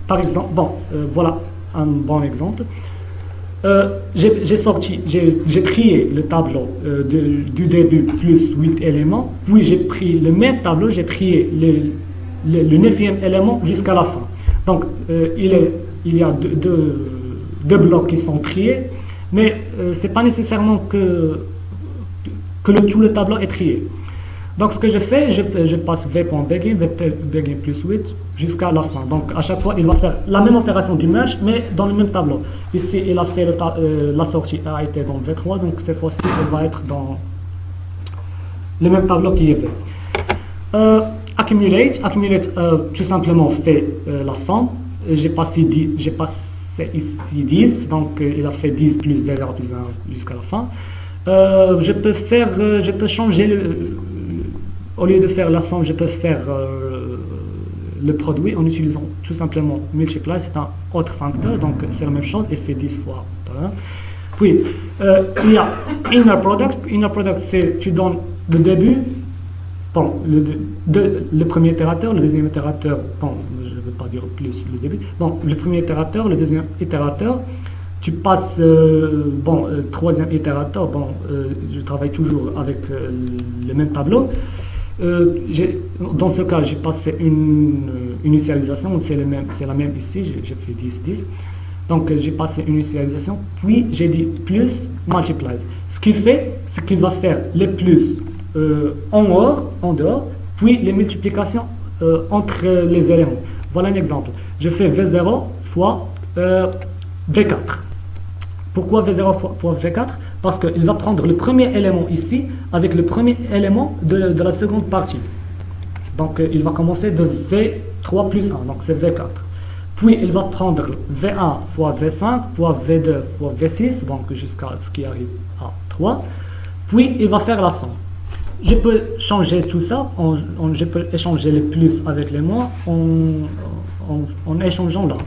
par exemple, bon, voilà un bon exemple. J'ai trié le tableau du début plus 8 éléments, puis j'ai pris le même tableau, j'ai trié le 9e élément jusqu'à la fin. Donc, il y a deux blocs qui sont triés, mais ce n'est pas nécessairement que tout le tableau est trié. Donc, ce que je fais, je passe V.begin, V.begin plus 8 jusqu'à la fin. Donc, à chaque fois, il va faire la même opération du merge, mais dans le même tableau. Ici, il a fait la sortie a été dans V3, donc cette fois-ci, elle va être dans le même tableau qu'il y avait. Accumulate, tout simplement fait la somme. J'ai passé ici 10, donc il a fait 10 plus V0 plus 1 jusqu'à la fin. Je peux changer au lieu de faire la somme, je peux faire le produit en utilisant tout simplement multiply, c'est un autre facteur, donc c'est la même chose, il fait 10 fois. Voilà. Puis, il y a inner product. Inner product, c'est tu donnes le début, bon, le premier itérateur, le deuxième itérateur, bon, je ne vais pas dire plus le début, bon, le premier itérateur, le deuxième itérateur, tu passes, troisième itérateur, bon, je travaille toujours avec le même tableau. Dans ce cas, j'ai passé une initialisation, c'est la même ici, j'ai fait 10. Donc, j'ai passé une initialisation, puis j'ai dit plus multiplies. Ce qu'il fait, c'est qu'il va faire les plus en dehors, puis les multiplications entre les éléments. Voilà un exemple. Je fais V0 fois V4. Pourquoi V0 fois V4? Parce qu'il va prendre le premier élément ici avec le premier élément de la seconde partie. Donc, il va commencer de V3 plus 1, donc c'est V4. Puis, il va prendre V1 fois V5, fois V2 fois V6, donc jusqu'à ce qui arrive à 3. Puis, il va faire la somme. Je peux changer tout ça, je peux échanger les plus avec les moins en échangeant là.